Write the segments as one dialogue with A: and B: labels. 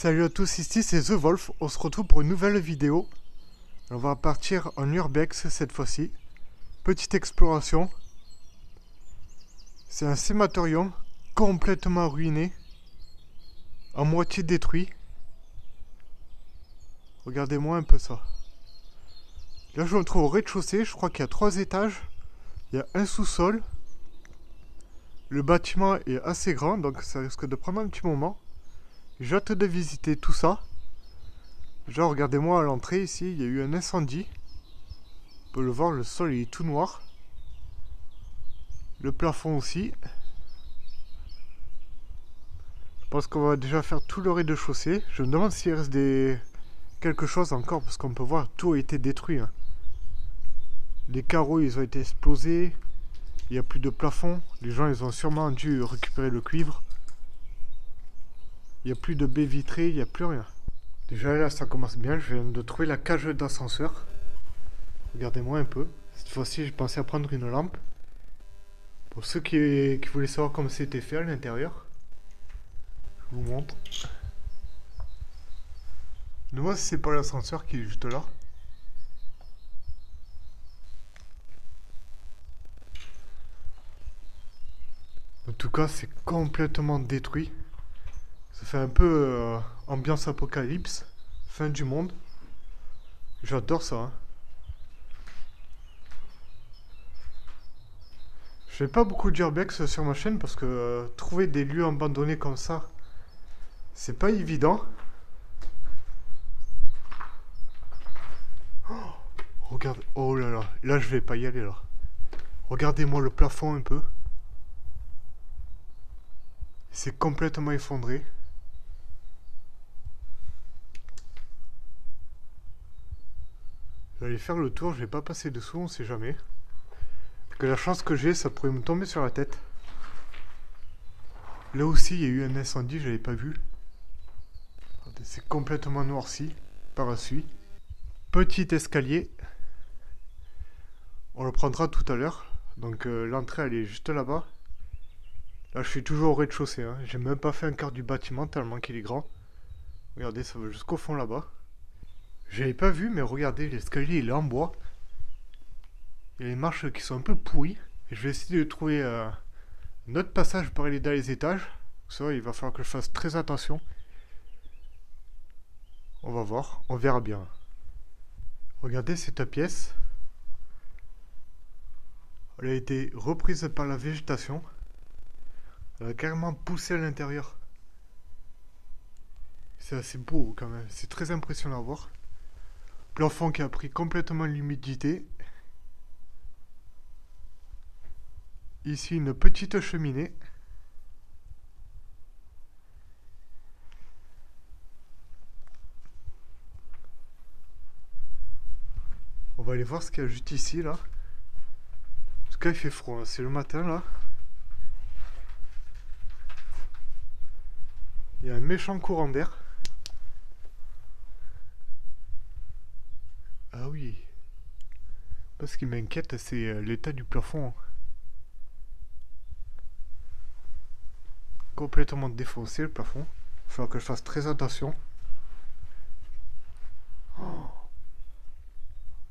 A: Salut à tous, ici c'est The Wolf, on se retrouve pour une nouvelle vidéo. On va partir en Urbex cette fois-ci. Petite exploration. C'est un sématorium complètement ruiné, à moitié détruit. Regardez-moi un peu ça. Là je me trouve au rez-de-chaussée, je crois qu'il y a 3 étages. Il y a un sous-sol. Le bâtiment est assez grand, donc ça risque de prendre un petit moment. J'ai hâte de visiter tout ça. Genre regardez-moi à l'entrée ici, il y a eu un incendie. On peut le voir, le sol il est tout noir. Le plafond aussi. Je pense qu'on va déjà faire tout le rez-de-chaussée. Je me demande s'il reste quelque chose encore, parce qu'on peut voir tout a été détruit. Hein. Les carreaux ils ont été explosés. Il n'y a plus de plafond. Les gens ils ont sûrement dû récupérer le cuivre. Il n'y a plus de baies vitrées, il n'y a plus rien. Déjà là ça commence bien. Je viens de trouver la cage d'ascenseur. Regardez-moi un peu. Cette fois-ci j'ai pensé à prendre une lampe. Pour ceux qui voulaient savoir comment c'était fait à l'intérieur. Je vous montre. Moi c'est pas l'ascenseur qui est juste là. En tout cas c'est complètement détruit. Ça fait un peu ambiance apocalypse. Fin du monde. J'adore ça. Hein. Je fais pas beaucoup d'urbex sur ma chaîne parce que trouver des lieux abandonnés comme ça, c'est pas évident. Oh, regarde, oh là là, là je vais pas y aller là. Regardez-moi le plafond un peu. C'est complètement effondré. Je vais aller faire le tour, je vais pas passer dessous, on sait jamais. Parce que la chance que j'ai, ça pourrait me tomber sur la tête. Là aussi, il y a eu un incendie, je l'avais pas vu. C'est complètement noirci par la suite. Petit escalier. On le prendra tout à l'heure. Donc l'entrée, elle est juste là-bas. Là, je suis toujours au rez-de-chaussée. Hein. J'ai même pas fait un quart du bâtiment tellement qu'il est grand. Regardez, ça va jusqu'au fond là-bas. J'avais pas vu, mais regardez, l'escalier, il est en bois. Il y a les marches qui sont un peu pourries. Et je vais essayer de trouver un autre passage pour aller dans les étages. Ça, il va falloir que je fasse très attention. On va voir, on verra bien. Regardez cette pièce. Elle a été reprise par la végétation. Elle a carrément poussé à l'intérieur. C'est assez beau quand même, c'est très impressionnant à voir. Plafond qui a pris complètement l'humidité. Ici une petite cheminée. On va aller voir ce qu'il y a juste ici là. En tout cas il fait froid, hein. C'est le matin là. Il y a un méchant courant d'air. Ah oui. Ce qui m'inquiète c'est l'état du plafond. Complètement défoncé le plafond. Il va falloir que je fasse très attention. Oh.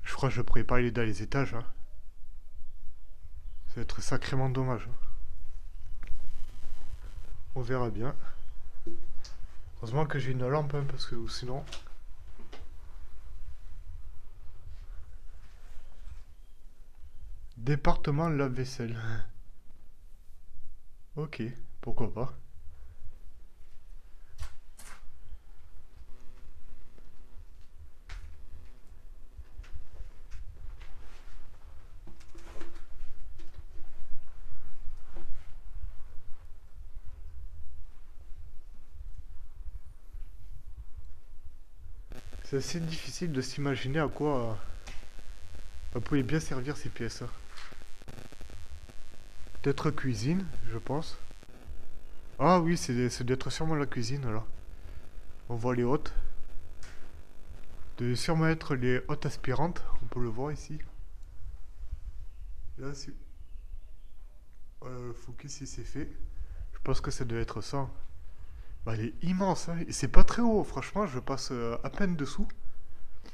A: Je crois que je pourrais pas aller dans les étages. Hein. Ça va être sacrément dommage. On verra bien. Heureusement que j'ai une lampe hein, parce que sinon... Département lave-vaisselle. Ok, pourquoi pas. C'est assez difficile de s'imaginer à quoi elle pouvait bien servir ces pièces. Peut-être cuisine, je pense. Ah oui, c'est d'être sûrement la cuisine là. On voit les hottes. De sûrement être les hottes aspirantes. On peut le voir ici. Là, si... le focus, si c'est fait. Je pense que ça doit être ça. Bah, elle est immense, hein. Et c'est pas très haut, franchement, je passe à peine dessous. Je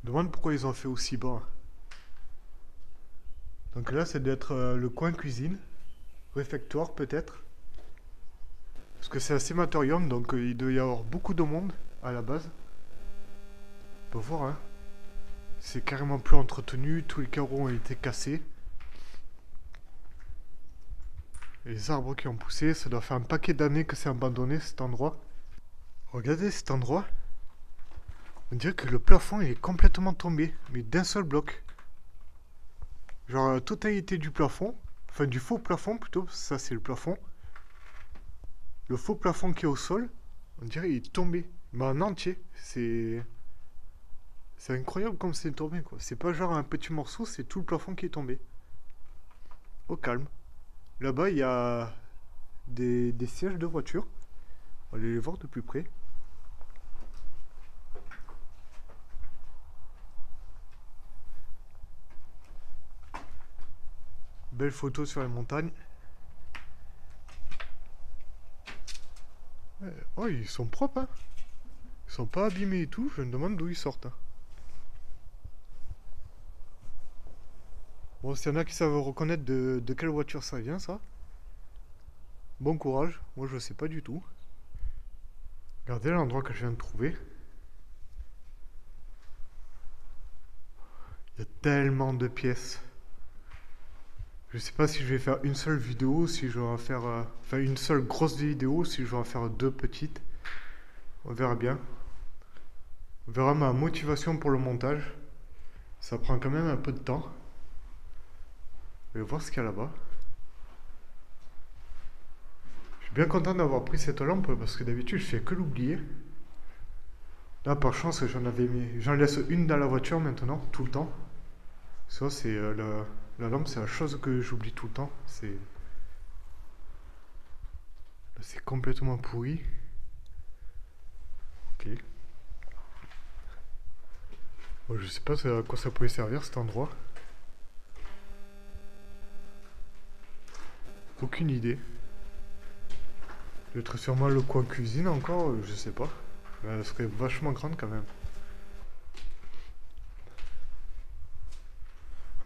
A: me demande pourquoi ils ont fait aussi bas. Donc là, c'est d'être le coin cuisine, réfectoire peut-être. Parce que c'est un sématorium, donc il doit y avoir beaucoup de monde à la base. On peut voir, hein. C'est carrément plus entretenu, tous les carreaux ont été cassés. Les arbres qui ont poussé, ça doit faire un paquet d'années que c'est abandonné cet endroit. Regardez cet endroit. On dirait que le plafond il est complètement tombé, mais d'un seul bloc. Genre la totalité du plafond, enfin du faux plafond plutôt, ça c'est le plafond. Le faux plafond qui est au sol, on dirait il est tombé, mais en entier. C'est incroyable comme c'est tombé quoi. C'est pas genre un petit morceau, c'est tout le plafond qui est tombé. Au calme. Là-bas il y a des sièges de voiture. On va aller les voir de plus près. Belle photo sur les montagnes. Oh, ils sont propres, hein. Ils sont pas abîmés et tout. Je me demande d'où ils sortent, hein. Bon, s'il y en a qui savent reconnaître de quelle voiture ça vient, ça. Bon courage. Moi, je sais pas du tout. Regardez l'endroit que je viens de trouver. Il y a tellement de pièces. Je sais pas si je vais faire une seule vidéo, si je vais en faire... enfin, une seule grosse vidéo, si je vais en faire deux petites. On verra bien. On verra ma motivation pour le montage. Ça prend quand même un peu de temps. Je vais voir ce qu'il y a là-bas. Je suis bien content d'avoir pris cette lampe parce que d'habitude je fais que l'oublier. Là par chance j'en laisse une dans la voiture maintenant, tout le temps. Ça c'est la lampe, c'est la chose que j'oublie tout le temps. C'est complètement pourri. Ok. Bon, je sais pas à quoi ça pouvait servir cet endroit. Aucune idée. Peut-être sûrement le coin cuisine encore, je sais pas. Mais elle serait vachement grande quand même.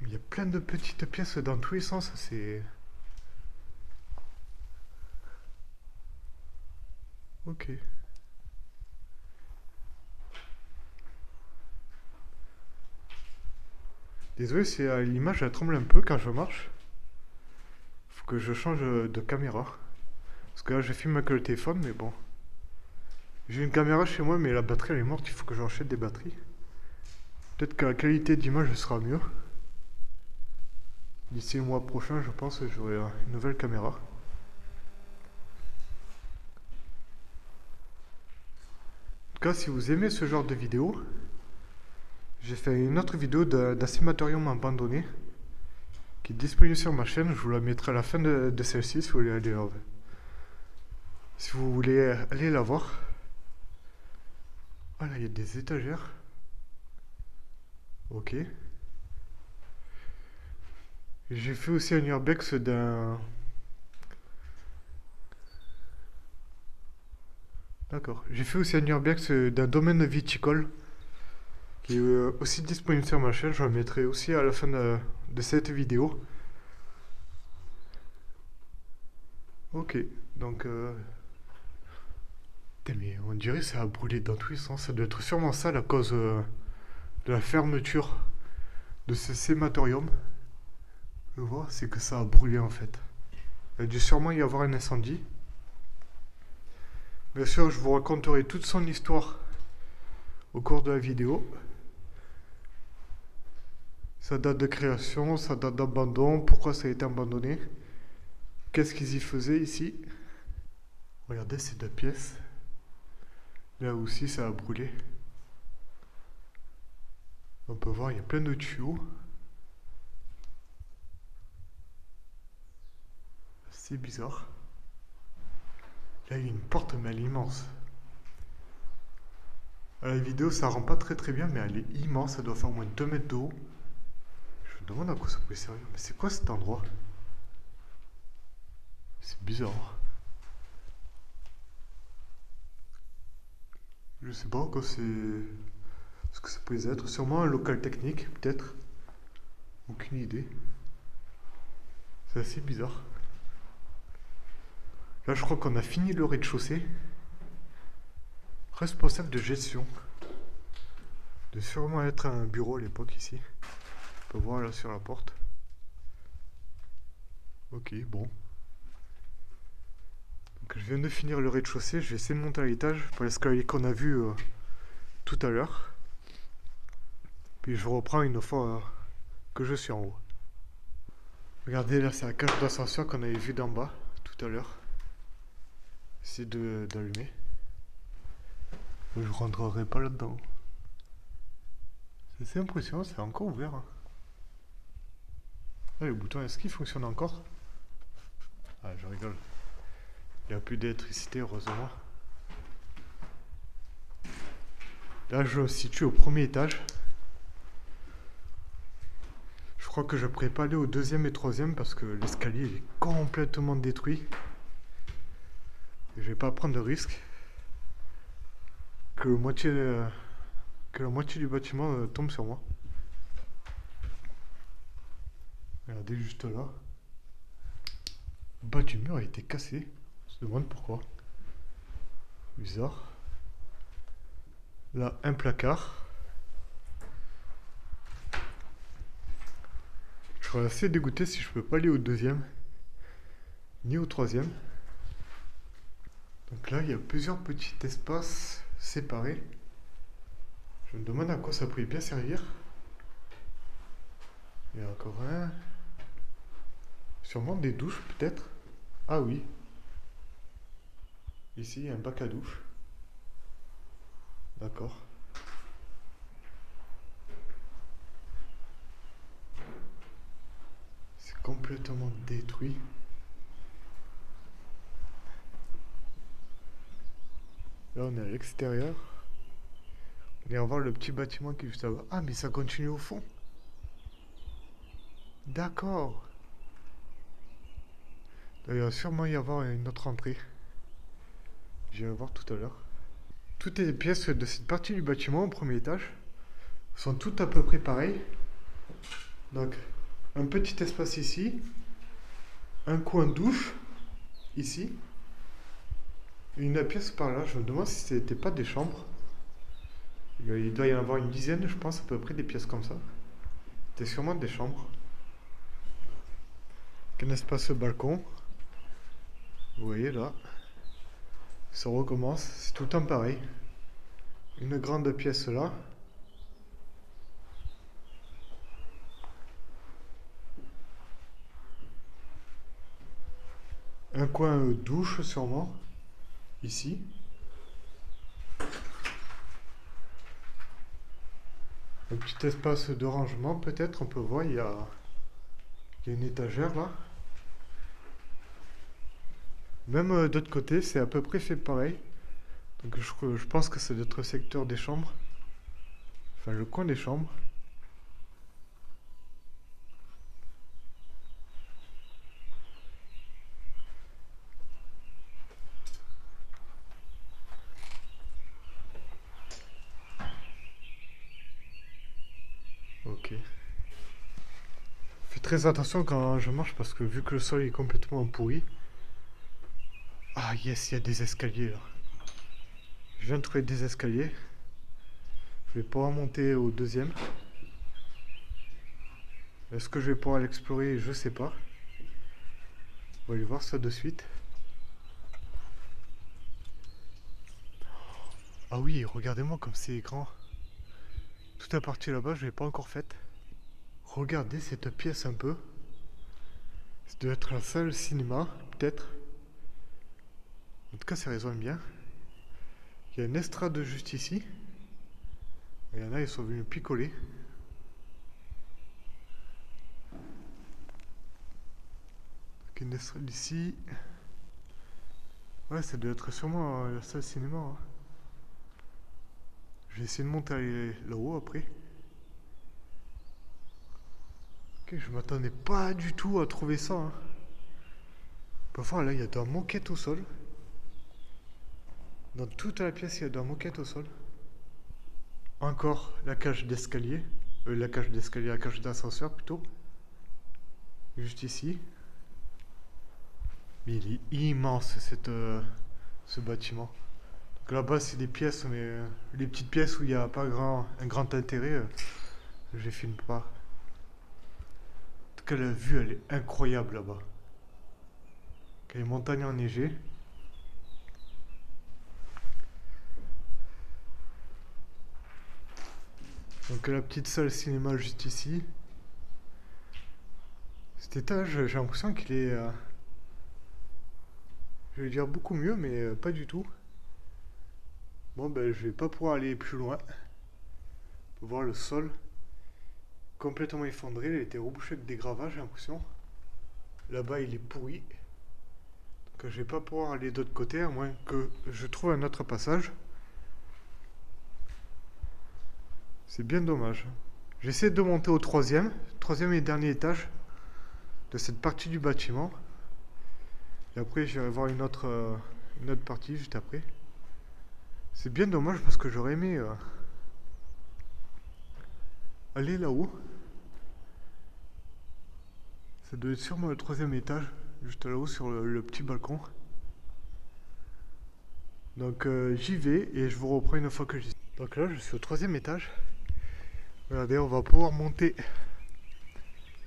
A: Il y a plein de petites pièces dans tous les sens, c'est... Ok. Désolé si l'image elle tremble un peu quand je marche. Faut que je change de caméra. Parce que là je filme avec le téléphone mais bon. J'ai une caméra chez moi mais la batterie elle est morte, il faut que j'enchaîne des batteries. Peut-être que la qualité d'image sera mieux. D'ici le mois prochain je pense que j'aurai une nouvelle caméra. En tout cas si vous aimez ce genre de vidéo, j'ai fait une autre vidéo d'un sématorium abandonné qui est disponible sur ma chaîne. Je vous la mettrai à la fin de celle-ci si vous voulez aller si vous voulez aller la voir. Ah là il y a des étagères. Ok. J'ai fait aussi un urbex d'un... D'accord. J'ai fait aussi un urbex d'un domaine viticole qui est aussi disponible sur ma chaîne. Je le mettrai aussi à la fin de cette vidéo. Ok. Donc... Putain, mais on dirait que ça a brûlé dans tous les sens. Ça doit être sûrement ça la cause de la fermeture de ce sématorium. Je vois, c'est que ça a brûlé en fait. Il a dû sûrement y avoir un incendie. Bien sûr, je vous raconterai toute son histoire au cours de la vidéo. Sa date de création, sa date d'abandon, pourquoi ça a été abandonné. Qu'est-ce qu'ils y faisaient ici. Regardez ces deux pièces. Là aussi, ça a brûlé. On peut voir, il y a plein de tuyaux. C'est bizarre. Là, il y a une porte, mais elle est immense. À la vidéo, ça rend pas très bien, mais elle est immense. Ça doit faire au moins 2 mètres de haut. Je me demande à quoi ça pouvait servir. Mais c'est quoi cet endroit? C'est bizarre. Je sais pas quoi c'est. Ce que ça peut être. Sûrement un local technique, peut-être. Aucune idée. C'est assez bizarre. Là, je crois qu'on a fini le rez-de-chaussée. Responsable de gestion. De sûrement être un bureau à l'époque ici. On peut voir là sur la porte. Ok, bon. Donc, je viens de finir le rez-de-chaussée. Je vais essayer de monter à l'étage pour l'escalier qu'on a vu tout à l'heure. Puis je reprends une fois que je suis en haut. Regardez, là, c'est la cage d'ascenseur qu'on avait vu d'en bas tout à l'heure. Essayer d'allumer. Je rentrerai pas là-dedans. C'est assez impressionnant, c'est encore ouvert. Hein. Ah, le bouton, est-ce qu'il fonctionne encore? Ah, je rigole. Il n'y a plus d'électricité, heureusement. Là, je me situe au premier étage. Je crois que je ne pourrais pas aller au deuxième et troisième parce que l'escalier est complètement détruit. Et je vais pas prendre de risque que la moitié du bâtiment tombe sur moi. Regardez juste là. Le bas du mur a été cassé. On se demande pourquoi. Bizarre. Là, un placard. Je serais assez dégoûté si je peux pas aller au deuxième, ni au troisième. Donc là, il y a plusieurs petits espaces séparés. Je me demande à quoi ça pourrait bien servir. Il y a encore un. Sûrement des douches, peut-être. Ah oui. Ici, il y a un bac à douche. D'accord. C'est complètement détruit. Là, on est à l'extérieur. On va voir le petit bâtiment qui est juste là-bas. Ah, mais ça continue au fond. D'accord. Il va sûrement y avoir une autre entrée. Je vais voir tout à l'heure. Toutes les pièces de cette partie du bâtiment au premier étage sont toutes à peu près pareilles. Donc, un petit espace ici, un coin douche ici, une pièce par là. Je me demande si c'était pas des chambres. Il doit y en avoir une dizaine, je pense, à peu près des pièces comme ça. C'était sûrement des chambres. Un espace balcon. Vous voyez là. Ça recommence, c'est tout le temps pareil. Une grande pièce là. Un coin douche sûrement. Ici. Un petit espace de rangement peut-être. On peut voir, il y a une étagère là. Même d'autre côté, c'est à peu près fait pareil. Donc je pense que c'est notre secteur des chambres. Enfin, le coin des chambres. Ok. Fais très attention quand je marche parce que vu que le sol est complètement pourri. Ah yes, il y a des escaliers là. Je viens de trouver des escaliers. Je vais pouvoir monter au deuxième. Est-ce que je vais pouvoir l'explorer? Je sais pas. On va aller voir ça de suite. Ah oui, regardez-moi comme c'est grand. Toute la partie là-bas, je l'ai pas encore faite. Regardez cette pièce un peu. Ça doit être la salle cinéma, peut-être. En tout cas, ça résonne bien. Il y a une estrade juste ici. Il y en a, ils sont venus picoler. Donc une estrade ici. Ouais, ça doit être sûrement la salle cinéma. Hein. Je vais essayer de monter là-haut après. Ok, je m'attendais pas du tout à trouver ça. Hein. Parfois, là, il y a de la moquette au sol. Dans toute la pièce, il y a de la moquette au sol. Encore la cage d'escalier. La cage d'ascenseur plutôt. Juste ici. Mais il est immense ce bâtiment. Donc là-bas, c'est des pièces, mais les petites pièces où il n'y a pas un grand intérêt, je les filme pas. En tout cas, la vue, elle est incroyable là-bas. Les montagnes enneigées. Donc la petite salle cinéma juste ici. Cet étage, j'ai l'impression qu'il est, je vais dire beaucoup mieux, mais pas du tout. Bon, ben, je vais pas pouvoir aller plus loin. On peut voir le sol complètement effondré. Il a été rebouché avec des gravats, j'ai l'impression. Là-bas, il est pourri. Donc, je vais pas pouvoir aller d'autre côté, à moins que je trouve un autre passage. C'est bien dommage. J'essaie de monter au troisième et dernier étage de cette partie du bâtiment. Et après, j'irai voir une autre partie juste après. C'est bien dommage parce que j'aurais aimé aller là-haut. Ça doit être sûrement le troisième étage, juste là-haut sur le petit balcon. Donc j'y vais et je vous reprends une fois que j'y suis. Donc là, je suis au troisième étage. Regardez, on va pouvoir monter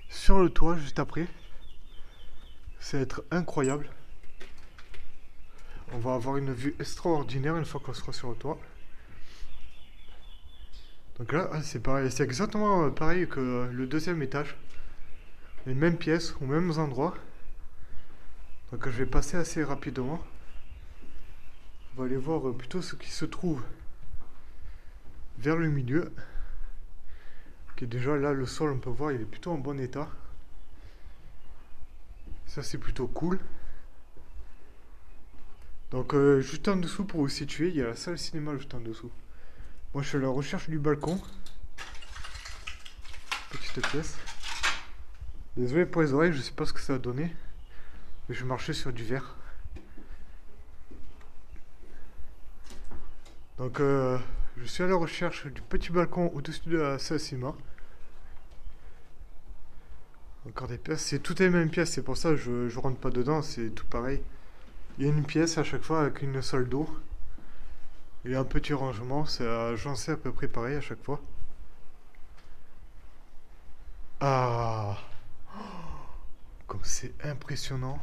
A: sur le toit juste après. Ça va être incroyable. On va avoir une vue extraordinaire une fois qu'on sera sur le toit. Donc là, c'est pareil, c'est exactement pareil que le deuxième étage. Les mêmes pièces, aux mêmes endroits. Donc je vais passer assez rapidement. On va aller voir plutôt ce qui se trouve vers le milieu. Ok, déjà là, le sol, on peut voir, il est plutôt en bon état. Ça, c'est plutôt cool. Donc juste en dessous, pour vous situer, il y a la salle cinéma juste en dessous. Moi, je suis à la recherche du balcon. Petite pièce. Désolé pour les oreilles, je sais pas ce que ça a donné. Mais je marchais sur du verre. Donc je suis à la recherche du petit balcon au-dessus de la salle cinéma. Encore des pièces, c'est toutes les mêmes pièces, c'est pour ça que je rentre pas dedans, c'est tout pareil. Il y a une pièce à chaque fois avec une salle d'eau. Et un petit rangement, c'est agencé à peu près pareil à chaque fois. Ah, comme c'est impressionnant.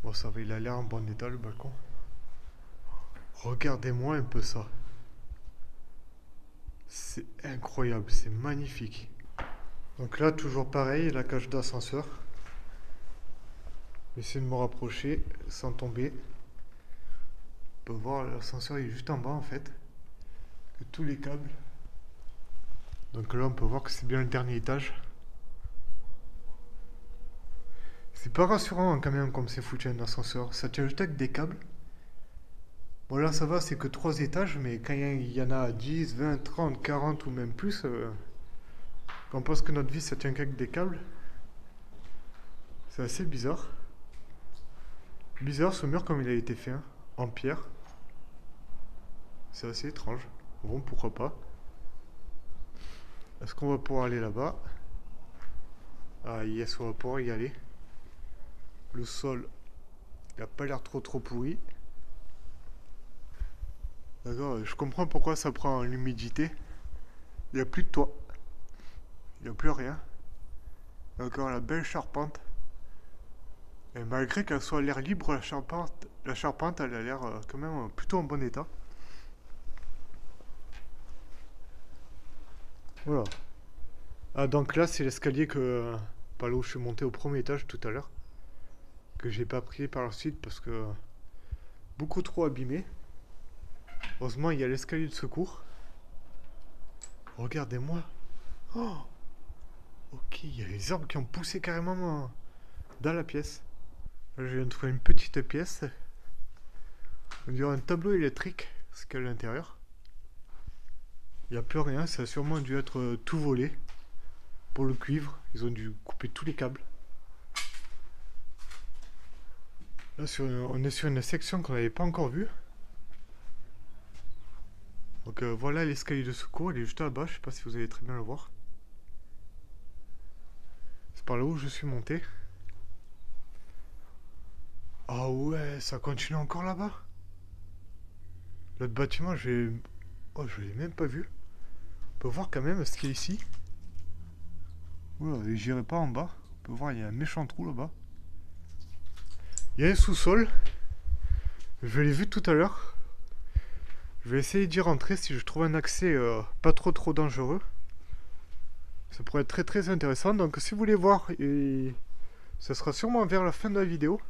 A: Bon, ça va, il a l'air en bon état le balcon. Regardez-moi un peu ça. C'est incroyable, c'est magnifique. Donc là, toujours pareil, la cage d'ascenseur. J'essaie de me rapprocher sans tomber. On peut voir l'ascenseur est juste en bas en fait. Que tous les câbles. Donc là, on peut voir que c'est bien le dernier étage. C'est pas rassurant quand même comme c'est foutu un ascenseur. Ça tient juste avec des câbles. Bon là ça va, c'est que 3 étages, mais quand il y en a 10, 20, 30, 40 ou même plus, quand on pense que notre vie ça tient qu'avec des câbles, c'est assez bizarre. Bizarre ce mur comme il a été fait, hein, en pierre. C'est assez étrange. Bon, pourquoi pas. Est-ce qu'on va pouvoir aller là-bas? Ah yes, on va pouvoir y aller. Le sol, il n'a pas l'air trop pourri. D'accord, je comprends pourquoi ça prend l'humidité. Il n'y a plus de toit. Il n'y a plus rien. Il y a encore la belle charpente. Et malgré qu'elle soit à l'air libre, la charpente elle a l'air quand même plutôt en bon état. Voilà. Ah donc là c'est l'escalier par là où je suis monté au premier étage tout à l'heure. Que j'ai pas pris par la suite parce que beaucoup trop abîmé. Heureusement il y a l'escalier de secours. Regardez-moi. Oh, ok, il y a les arbres qui ont poussé carrément dans la pièce. Là, je viens de trouver une petite pièce. On dirait un tableau électrique, ce qu'il y a à l'intérieur. Il n'y a plus rien, ça a sûrement dû être tout volé. Pour le cuivre, ils ont dû couper tous les câbles. Là, on est sur une section qu'on n'avait pas encore vue. Donc voilà l'escalier de secours, il est juste là-bas, je sais pas si vous allez très bien le voir. C'est par là où je suis monté. Ah ouais, ça continue encore là-bas. L'autre bâtiment, oh, je l'ai même pas vu. On peut voir quand même ce qu'il y a ici. Oula, j'irai pas en bas. On peut voir, il y a un méchant trou là-bas. Il y a un sous-sol. Je l'ai vu tout à l'heure. Je vais essayer d'y rentrer si je trouve un accès pas trop dangereux. Ça pourrait être très intéressant. Donc si vous voulez voir, ça sera sûrement vers la fin de la vidéo.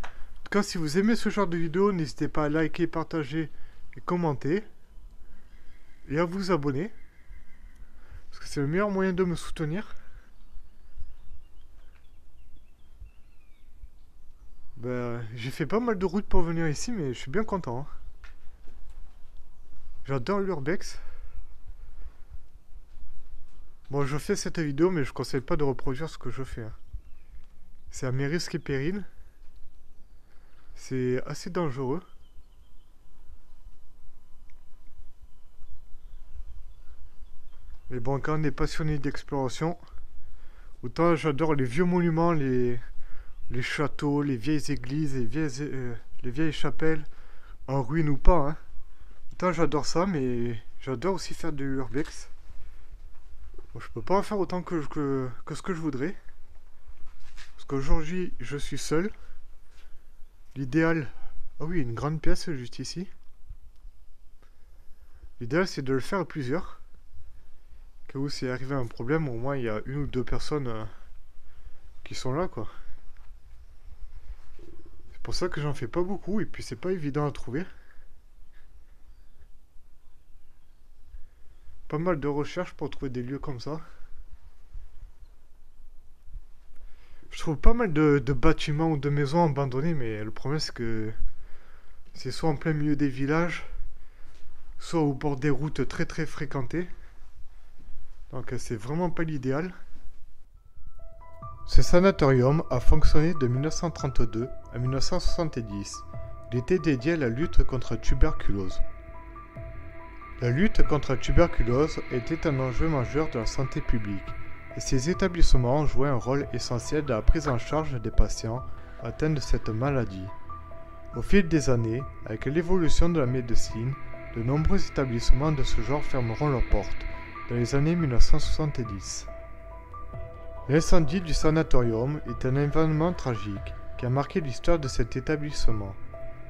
A: En tout cas, si vous aimez ce genre de vidéo, n'hésitez pas à liker, partager et commenter. Et à vous abonner. Parce que c'est le meilleur moyen de me soutenir. Ben, j'ai fait pas mal de routes pour venir ici, mais je suis bien content. Hein. J'adore l'urbex. Bon, je fais cette vidéo, mais je conseille pas de reproduire ce que je fais. Hein. C'est à mes risques et périls. C'est assez dangereux. Mais bon, quand on est passionné d'exploration, autant j'adore les vieux monuments, les châteaux, les vieilles églises, les vieilles chapelles, en ruine ou pas. Hein. Autant j'adore ça, mais j'adore aussi faire de l'urbex. Bon, je peux pas en faire autant que ce que je voudrais. Parce qu'aujourd'hui, je suis seul. L'idéal... Ah oui, une grande pièce juste ici. L'idéal, c'est de le faire à plusieurs. Au cas où s'il arrive un problème, au moins il y a une ou deux personnes qui sont là, quoi. C'est pour ça que j'en fais pas beaucoup, et puis c'est pas évident à trouver. Pas mal de recherches pour trouver des lieux comme ça. Je trouve pas mal de bâtiments ou de maisons abandonnées, mais le problème c'est que c'est soit en plein milieu des villages, soit au bord des routes très fréquentées. Donc c'est vraiment pas l'idéal. Ce sanatorium a fonctionné de 1932 à 1970. Il était dédié à la lutte contre la tuberculose. La lutte contre la tuberculose était un enjeu majeur de la santé publique, et ces établissements ont joué un rôle essentiel dans la prise en charge des patients atteints de cette maladie. Au fil des années, avec l'évolution de la médecine, de nombreux établissements de ce genre fermeront leurs portes, dans les années 1970. L'incendie du sanatorium est un événement tragique qui a marqué l'histoire de cet établissement.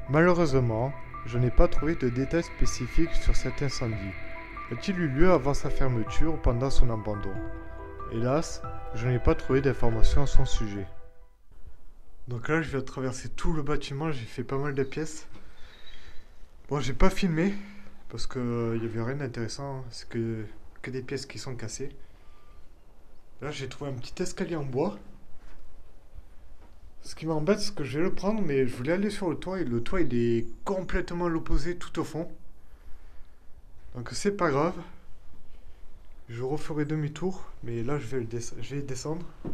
A: Malheureusement, je n'ai pas trouvé de détails spécifiques sur cet incendie. A-t-il eu lieu avant sa fermeture ou pendant son abandon? Hélas, je n'ai pas trouvé d'informations à son sujet. Donc là, je viens de traverser tout le bâtiment, j'ai fait pas mal de pièces. Bon, j'ai pas filmé, parce que y avait rien d'intéressant, c'est que des pièces qui sont cassées. Là, j'ai trouvé un petit escalier en bois. Ce qui m'embête, c'est que je vais le prendre, mais je voulais aller sur le toit, et le toit, il est complètement à l'opposé, tout au fond. Donc c'est pas grave. Je referai demi-tour, mais là, je vais descendre. On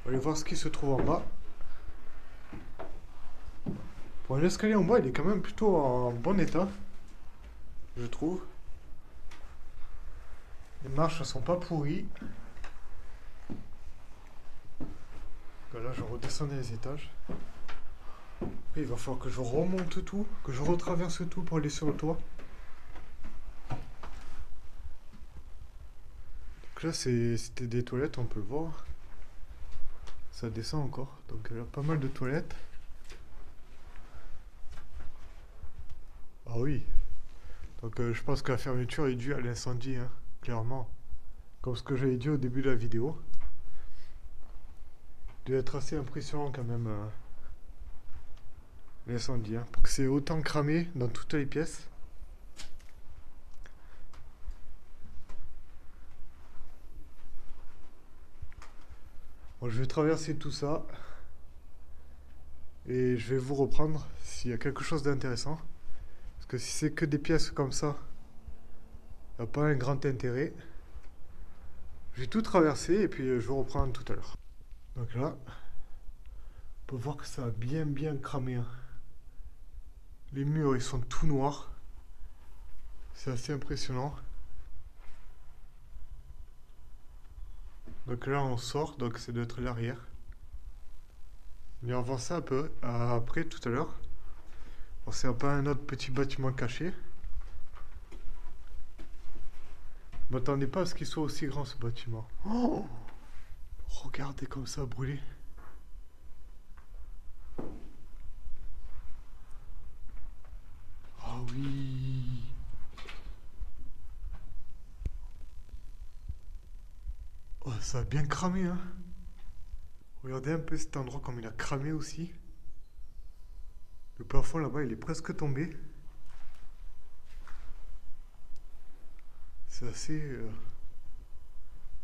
A: va aller voir ce qui se trouve en bas. Bon, l'escalier en bois, il est quand même plutôt en bon état, je trouve. Les marches ne sont pas pourries. Là, je redescends les étages. Et il va falloir que je remonte tout, que je retraverse tout pour aller sur le toit. Donc là, c'était des toilettes, on peut le voir. Ça descend encore. Donc il y a pas mal de toilettes. Ah oui. Donc je pense que la fermeture est due à l'incendie, hein, clairement. Comme ce que j'avais dit au début de la vidéo. Il doit être assez impressionnant quand même l'incendie, hein, pour que c'est autant cramé dans toutes les pièces. Bon, je vais traverser tout ça et je vais vous reprendre s'il y a quelque chose d'intéressant. Parce que si c'est que des pièces comme ça, il n'y a pas un grand intérêt. Je vais tout traverser et puis je vous reprends tout à l'heure. Donc là, on peut voir que ça a bien cramé. Hein. Les murs, ils sont tout noirs. C'est assez impressionnant. Donc là on sort, donc ça doit être l'arrière. On ira voir ça un peu après tout à l'heure. Bon, c'est pas un autre petit bâtiment caché. Je m'attendais pas à ce qu'il soit aussi grand ce bâtiment. Oh, regardez comme ça a brûlé. Ah oui. Oh, ça a bien cramé, hein. Regardez un peu cet endroit comme il a cramé aussi. Le plafond là-bas, il est presque tombé. C'est assez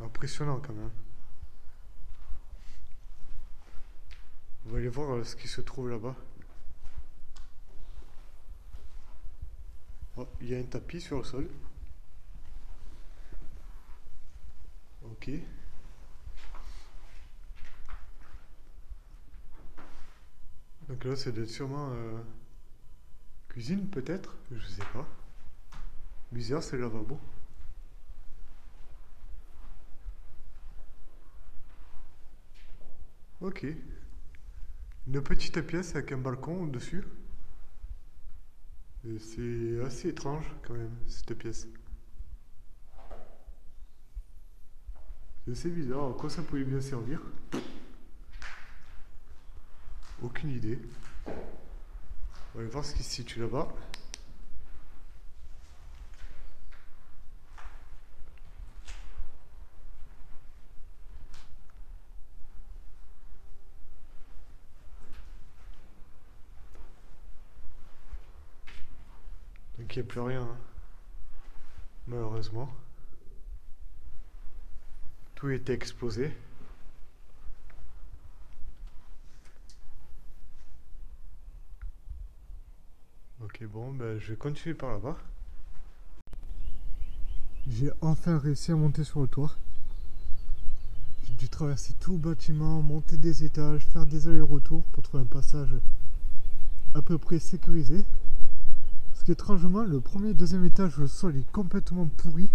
A: impressionnant quand même. On va aller voir ce qui se trouve là-bas. Oh, il y a un tapis sur le sol. Ok. Donc là, ça doit être sûrement cuisine peut-être, je sais pas. Bizarre, c'est le lavabo. Ok. Une petite pièce avec un balcon au-dessus. Et c'est assez étrange quand même, cette pièce. C'est assez bizarre, à quoi ça pouvait bien servir? Aucune idée. On va aller voir ce qui se situe là-bas. Donc il n'y a plus rien, hein, malheureusement. Tout était explosé. Ok, bon, ben, je vais continuer par là-bas. J'ai enfin réussi à monter sur le toit. J'ai dû traverser tout le bâtiment, monter des étages, faire des allers-retours pour trouver un passage à peu près sécurisé. Parce qu'étrangement, le premier et deuxième étage, le sol est complètement pourri.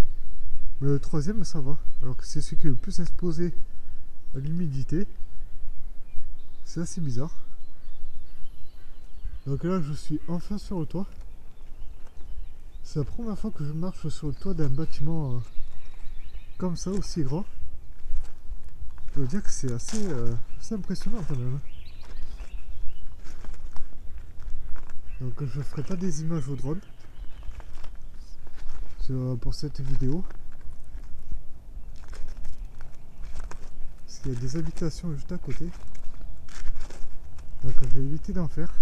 A: Mais le troisième, ça va. Alors que c'est celui qui est le plus exposé à l'humidité. C'est assez bizarre. Donc là, je suis enfin sur le toit. C'est la première fois que je marche sur le toit d'un bâtiment comme ça, aussi grand. Je dois dire que c'est assez impressionnant quand même. Donc je ne ferai pas des images au drone pour cette vidéo. Parce qu'il y a des habitations juste à côté. Donc je vais éviter d'en faire.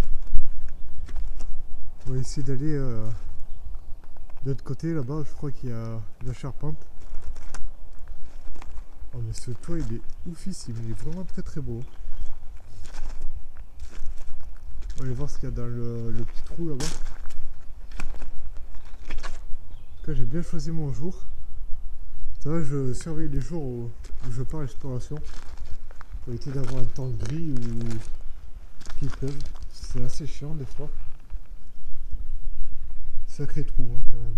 A: On va essayer d'aller de l'autre côté là-bas, je crois qu'il y a la charpente. Oh mais ce toit il est oufissime, il est vraiment très très beau. On va aller voir ce qu'il y a dans le petit trou là-bas. Là j'ai bien choisi mon jour. Ça va, je surveille les jours où je pars à l'exploration. Pour éviter d'avoir un temps gris ou qu'il pleuve. C'est assez chiant des fois. Sacré trou hein, quand même.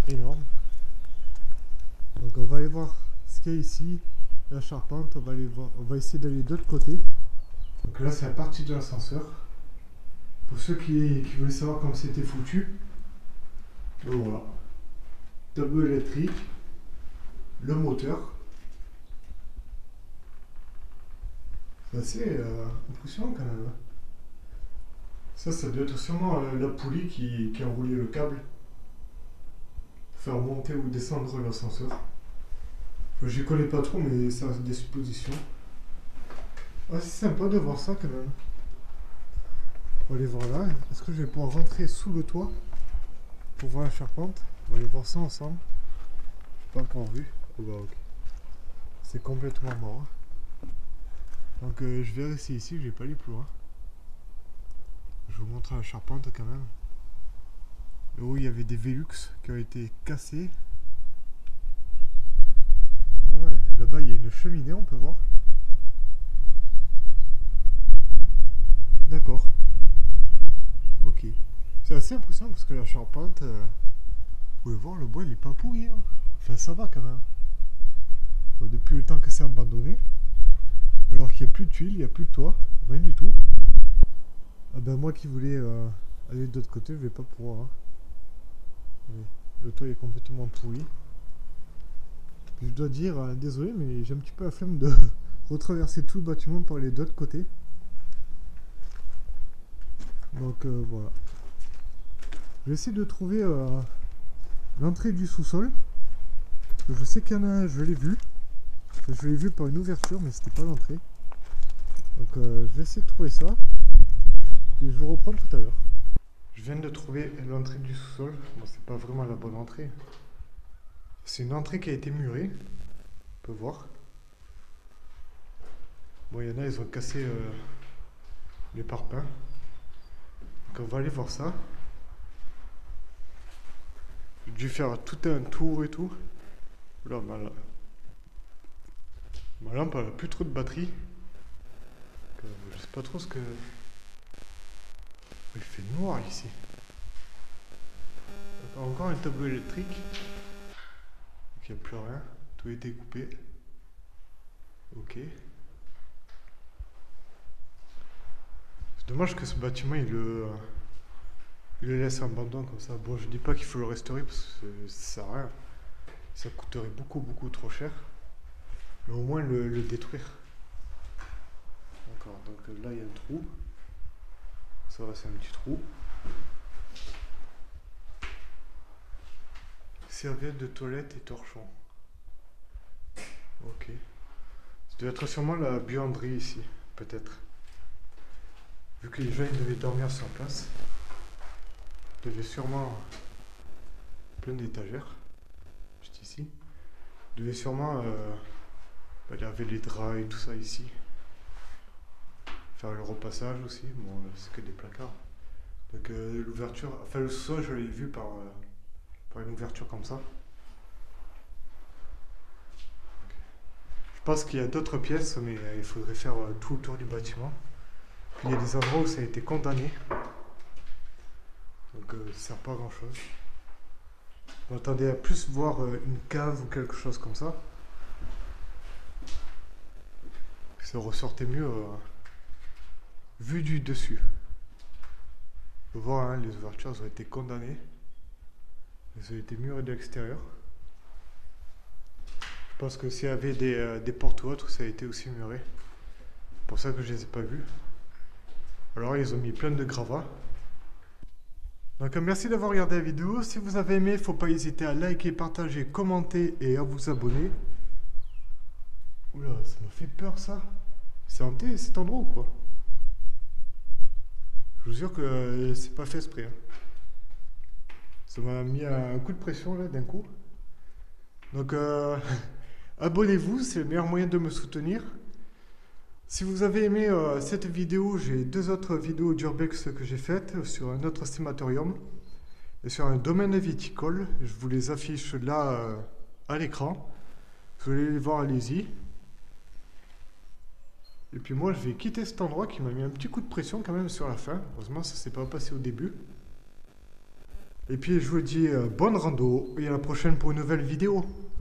A: Énorme. Donc on va aller voir ce qu'il y a ici. La charpente, on va aller voir. On va essayer d'aller de l'autre côté. Donc là c'est la partie de l'ascenseur. Pour ceux qui voulaient savoir comment c'était foutu. Donc voilà. Tableau électrique. Le moteur. C'est assez impressionnant quand même. Ça doit être sûrement la poulie qui a enroulé le câble pour faire monter ou descendre l'ascenseur. J'y connais pas trop, mais ça reste des suppositions. Ah, c'est sympa de voir ça quand même. On va aller voir là. Est-ce que je vais pouvoir rentrer sous le toit pour voir la charpente? On va aller voir ça ensemble. Je n'ai pas encore vu. Oh bah ok. C'est complètement mort. Donc je vais rester ici, je vais pas aller plus loin. Je vous montre la charpente quand même. Là où il y avait des Velux qui ont été cassés. Ah ouais, là-bas il y a une cheminée, on peut voir. D'accord. Ok. C'est assez impressionnant parce que la charpente, pouvez voir, le bois il est pas pourri, hein. Enfin ça va quand même. Bon, depuis le temps que c'est abandonné, alors qu'il n'y a plus de tuiles, il n'y a plus de toit, rien du tout. Ah ben moi qui voulais aller de l'autre côté, je vais pas pouvoir, hein. Oui, le toit est complètement pourri. Je dois dire, désolé, mais j'ai un petit peu la flemme de retraverser tout le bâtiment pour aller de l'autre côté. Donc voilà. Je vais essayer de trouver l'entrée du sous-sol. Je sais qu'il y en a un, je l'ai vu. Je l'ai vu par une ouverture, mais c'était pas l'entrée. Donc je vais essayer de trouver ça. Puis je vous reprends tout à l'heure. Je viens de trouver l'entrée du sous-sol. Bon, c'est pas vraiment la bonne entrée. C'est une entrée qui a été murée. On peut voir. Bon, il y en a, ils ont cassé les parpaings. Donc on va aller voir ça. J'ai dû faire tout un tour et tout. Là, ma lampe elle a plus trop de batterie. Donc, je sais pas trop ce que... Il fait noir ici. Donc, encore un tableau électrique. Donc il n'y a plus rien. Tout a été coupé. Ok. C'est dommage que ce bâtiment il le laisse en abandon comme ça. Bon, je dis pas qu'il faut le restaurer parce que ça sert à rien. Ça coûterait beaucoup trop cher. Mais au moins le détruire. D'accord, donc là il y a un trou. Ça va, c'est un petit trou. Serviette de toilette et torchon. Ok. Ça doit être sûrement la buanderie ici, peut-être. Vu que les gens ils devaient dormir sur place. Il y avait sûrement plein d'étagères. Juste ici. Il devait sûrement laver les draps et tout ça ici. Faire le repassage aussi. Bon, c'est que des placards. Donc l'ouverture, enfin le sol, je l'ai vu par une ouverture comme ça. Okay. Je pense qu'il y a d'autres pièces, mais il faudrait faire tout le tour du bâtiment. Puis il y a des endroits où ça a été condamné. Donc ça ne sert pas à grand chose. Je m'attendais à plus voir une cave ou quelque chose comme ça. Ça ressortait mieux vu du dessus. On peut voir, hein, les ouvertures elles ont été condamnées. Elles ont été murées de l'extérieur. Je pense que s'il y avait des portes ou autres, ça a été aussi muré. C'est pour ça que je les ai pas vues. Alors ils ont mis plein de gravats. Donc merci d'avoir regardé la vidéo. Si vous avez aimé, il ne faut pas hésiter à liker, partager, commenter et à vous abonner. Oula, ça m'a fait peur ça. C'est hanté cet endroit ou quoi? Je vous jure que c'est pas fait exprès, hein. Ça m'a mis un coup de pression là d'un coup. Donc abonnez-vous, c'est le meilleur moyen de me soutenir. Si vous avez aimé cette vidéo, j'ai deux autres vidéos d'urbex que j'ai faites sur un autre stématorium et sur un domaine viticole. Je vous les affiche là à l'écran. Si vous voulez les voir, allez-y. Et puis moi, je vais quitter cet endroit qui m'a mis un petit coup de pression quand même sur la fin. Heureusement, ça s'est pas passé au début. Et puis je vous dis bonne rando et à la prochaine pour une nouvelle vidéo.